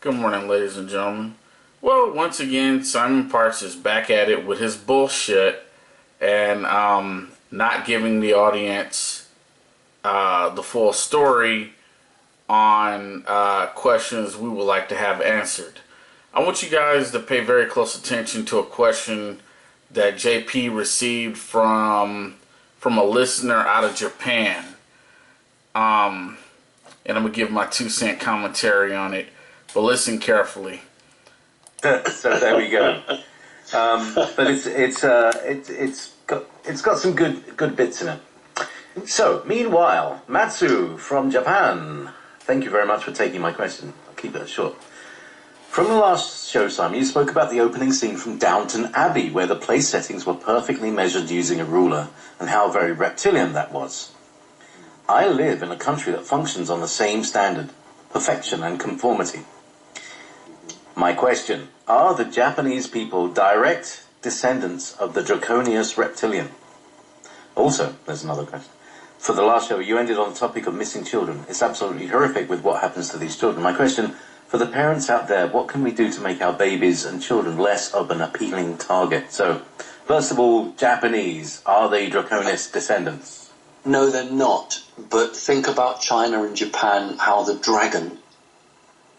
Good morning, ladies and gentlemen. Well, once again, Simon Parks is back at it with his bullshit and not giving the audience the full story on questions we would like to have answered. I want you guys to pay very close attention to a question that JP received from a listener out of Japan. And I'm going to give my 2-cent commentary on it. But listen carefully. So there we go. But it's got some good bits in it. So meanwhile, Matsu from Japan. Thank you very much for taking my question. I'll keep it short. From the last show, Simon, you spoke about the opening scene from Downton Abbey, where the place settings were perfectly measured using a ruler, and how very reptilian that was. I live in a country that functions on the same standard, perfection and conformity. My question, are the Japanese people direct descendants of the draconius reptilian? Also, there's another question. For the last show, you ended on the topic of missing children. It's absolutely horrific with what happens to these children. My question, for the parents out there, what can we do to make our babies and children less of an appealing target? So, first of all, Japanese, are they draconius descendants? No, they're not. But think about China and Japan, how the dragon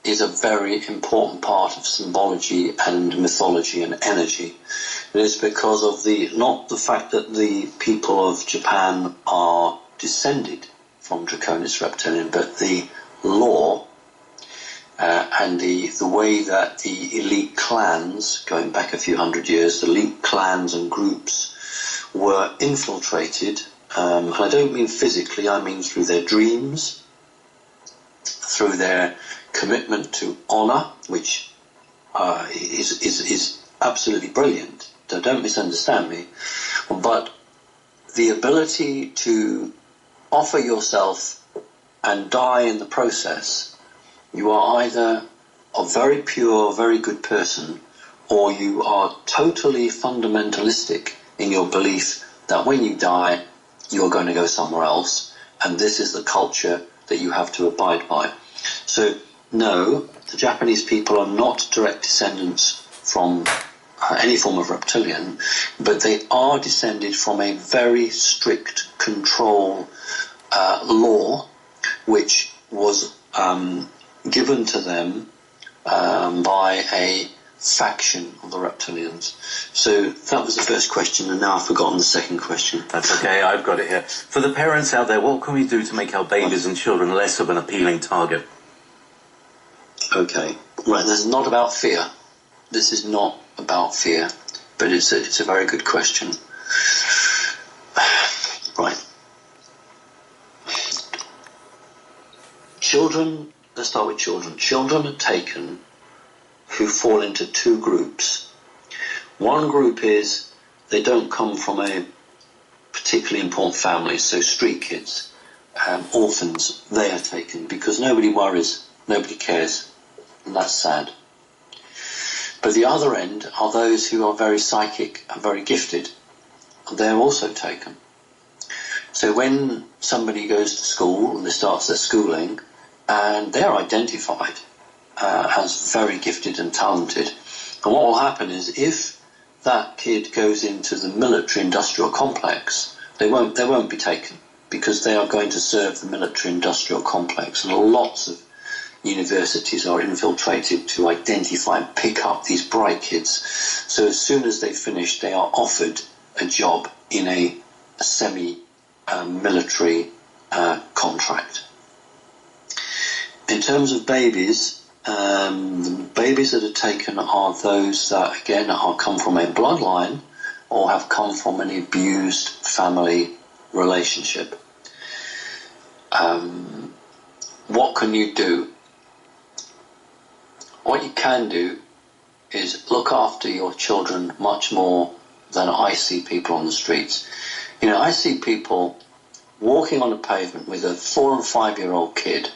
is a very important part of symbology and mythology and energy. It is because of not the fact that the people of Japan are descended from Draconis Reptilian, but the law and the way that the elite clans, going back a few hundred years, the elite clans and groups were infiltrated, and I don't mean physically, I mean through their dreams, through their commitment to honor, which is absolutely brilliant. So don't misunderstand me. But the ability to offer yourself and die in the process, you are either a very pure, very good person, or you are totally fundamentalistic in your belief that when you die, you are going to go somewhere else, and this is the culture that you have to abide by. So, no, the Japanese people are not direct descendants from any form of reptilian, but they are descended from a very strict control law, which was given to them by a faction of the reptilians. So that was the first question, and now I've forgotten the second question. That's okay, I've got it here. For the parents out there, what can we do to make our babies and children less of an appealing target? Okay, right, this is not about fear. This is not about fear, but it's a very good question. Right. Children, let's start with children. Children are taken who fall into two groups. One group is they don't come from a particularly important family, so street kids, orphans, they are taken because nobody worries, nobody cares, and that's sad. But the other end are those who are very psychic and very gifted, and they're also taken. So when somebody goes to school and they start their schooling, and they're identified as very gifted and talented, and what will happen is if that kid goes into the military-industrial complex, they won't be taken because they are going to serve the military-industrial complex, and lots of universities are infiltrated to identify and pick up these bright kids. So as soon as they finish, they are offered a job in a semi-military contract. In terms of babies, the babies that are taken are those that, again, come from a bloodline or have come from an abused family relationship. What can you do? What you can do is look after your children much more than I see people on the streets. You know, I see people walking on the pavement with a 4 and 5 year old kid.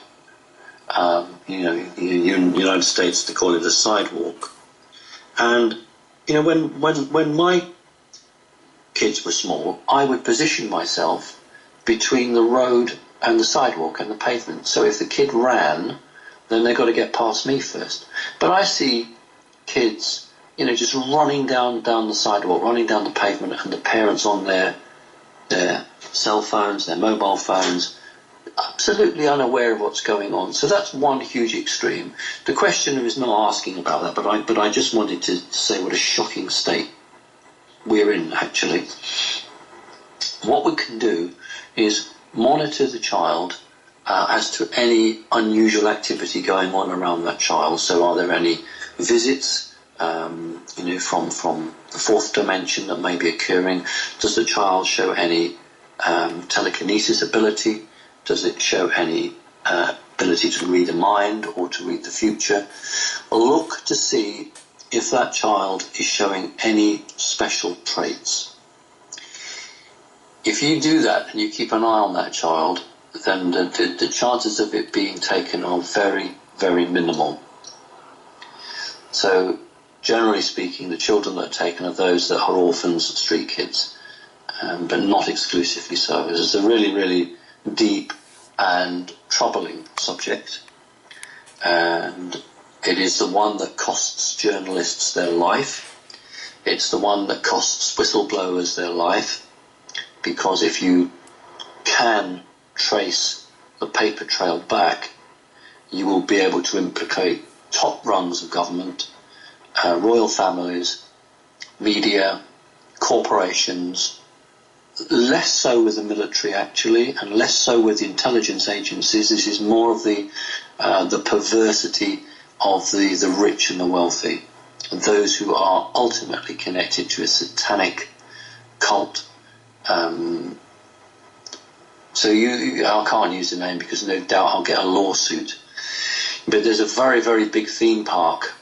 In the United States they call it a sidewalk. And you know, when my kids were small, I would position myself between the road and the sidewalk and the pavement. So if the kid ran, then they've got to get past me first. But I see kids, just running down the sidewalk, running down the pavement, and the parents on their cell phones, their mobile phones, absolutely unaware of what's going on. So that's one huge extreme. The questioner is not asking about that, but I just wanted to say what a shocking state we're in, actually. What we can do is monitor the child as to any unusual activity going on around that child. So are there any visits, from the fourth dimension that may be occurring? Does the child show any telekinesis ability? Does it show any ability to read a mind or to read the future? Look to see if that child is showing any special traits. If you do that and you keep an eye on that child, then the chances of it being taken are very, very minimal. So, generally speaking, the children that are taken are those that are orphans, street kids, but not exclusively so. This is a really, really deep and troubling subject, and it is the one that costs journalists their life. It's the one that costs whistleblowers their life, because if you can trace the paper trail back, you will be able to implicate top rungs of government, royal families, media, corporations, less so with the military actually, and less so with the intelligence agencies. This is more of the perversity of the rich and the wealthy, those who are ultimately connected to a satanic cult. So I can't use the name because no doubt I'll get a lawsuit. But there's a very, very big theme park,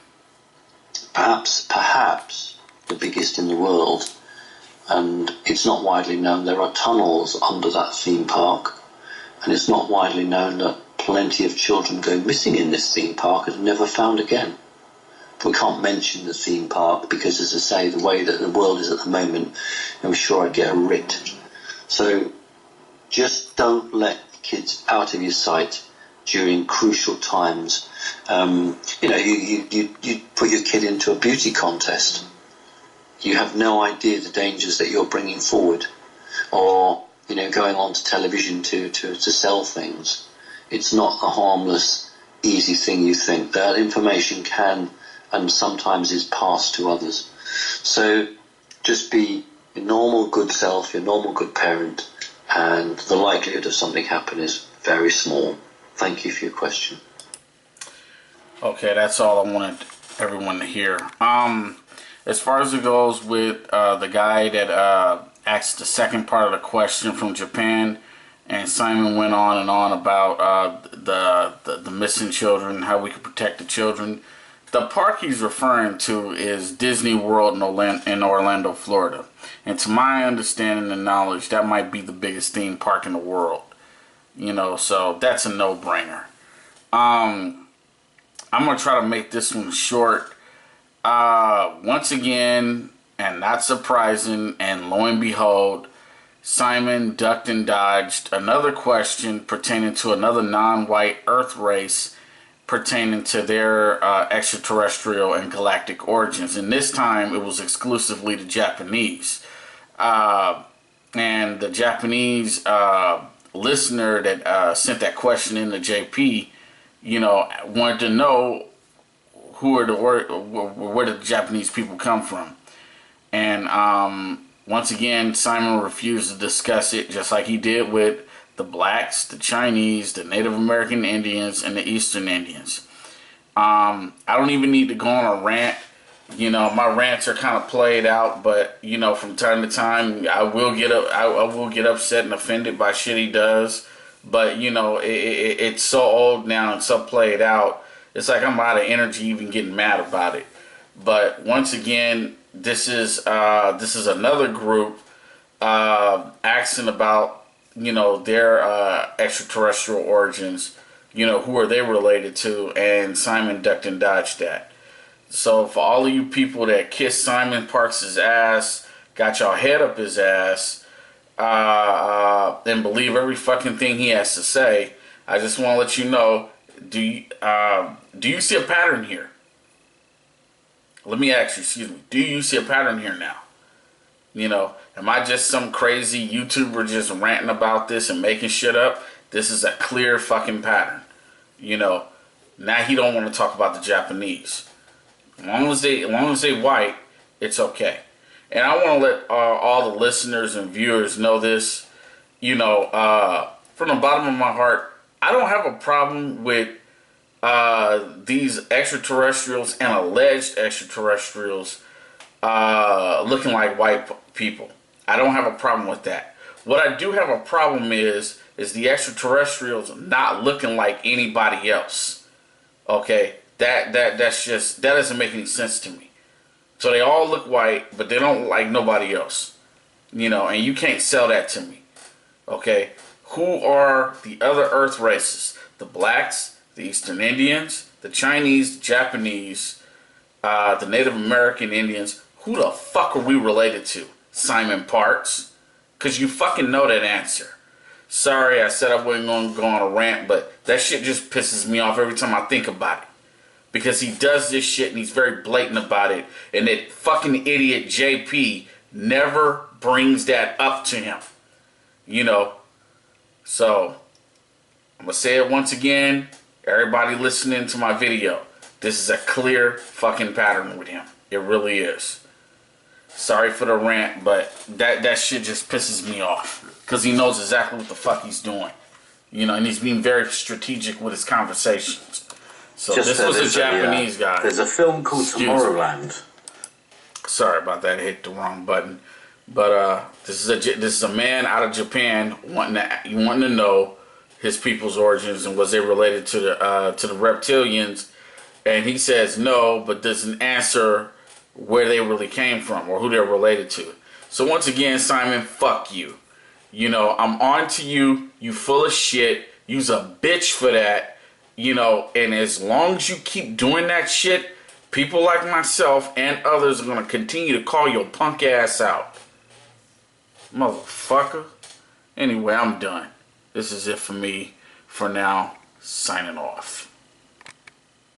perhaps the biggest in the world, and it's not widely known. There are tunnels under that theme park, and it's not widely known that plenty of children go missing in this theme park and are never found again. We can't mention the theme park because, as I say, the way that the world is at the moment, I'm sure I'd get a writ. So just don't let kids out of your sight during crucial times. You put your kid into a beauty contest. You have no idea the dangers that you're bringing forward, or going on to television to sell things. It's not a harmless, easy thing you think. That information can and sometimes is passed to others. So just be your normal good self, your normal good parent, and the likelihood of something happening is very small. Thank you for your question. Okay, that's all I wanted everyone to hear. As far as it goes with the guy that asked the second part of the question from Japan, and Simon went on and on about the missing children, how we could protect the children. The park he's referring to is Disney World in Orlando, Florida. And to my understanding and knowledge, that might be the biggest theme park in the world. So that's a no-brainer. I'm going to try to make this one short. Once again, and not surprising, and lo and behold, Simon ducked and dodged another question pertaining to another non-white Earth race pertaining to their extraterrestrial and galactic origins. And this time it was exclusively the Japanese. And the Japanese listener that sent that question in to JP, wanted to know where the Japanese people come from. And once again, Simon refused to discuss it, just like he did with the blacks, the Chinese, the Native American Indians, and the Eastern Indians. I don't even need to go on a rant. My rants are kind of played out, but from time to time I will get upset and offended by shit he does. But it's so old now and so played out. It's like I'm out of energy even getting mad about it. But once again, this is another group asking about their extraterrestrial origins. Who are they related to? And Simon ducked and dodged that. So for all of you people that kiss Simon Parks' ass, got y'all head up his ass, and believe every fucking thing he has to say, I just want to let you know do you see a pattern here? Let me ask you, excuse me, do you see a pattern here now? You know, am I just some crazy YouTuber just ranting about this and making shit up? This is a clear fucking pattern. You know, now he don't want to talk about the Japanese. As long as they white, it's okay. And I want to let all the listeners and viewers know this. You know, from the bottom of my heart, I don't have a problem with these extraterrestrials and alleged extraterrestrials looking like white people. I don't have a problem with that. What I do have a problem is the extraterrestrials not looking like anybody else. Okay, that doesn't make any sense to me. So they all look white, but they don't look like nobody else. You know, and you can't sell that to me. Okay, who are the other Earth races? The blacks, the Eastern Indians, the Chinese, the Japanese, the Native American Indians. Who the fuck are we related to? Simon Parks? Because you fucking know that answer. Sorry, I said I wasn't going to go on a rant, but that shit just pisses me off every time I think about it. Because he does this shit and he's very blatant about it. And that fucking idiot JP never brings that up to him. You know? So, I'm going to say it once again. Everybody listening to my video. This is a clear fucking pattern with him. It really is. Sorry for the rant, but that shit just pisses me off. Because he knows exactly what the fuck he's doing. You know, and he's being very strategic with his conversations. So this was a Japanese guy. There's a film called Tomorrowland. Sorry about that. I hit the wrong button. But this is a man out of Japan wanting to know his people's origins and was they related to the reptilians, and he says no, but doesn't answer where they really came from or who they're related to. So once again, Simon, fuck you. You know, I'm on to you. You full of shit. You's a bitch for that. You know, and as long as you keep doing that shit, people like myself and others are going to continue to call your punk ass out. Motherfucker. Anyway, I'm done. This is it for me for now. Signing off.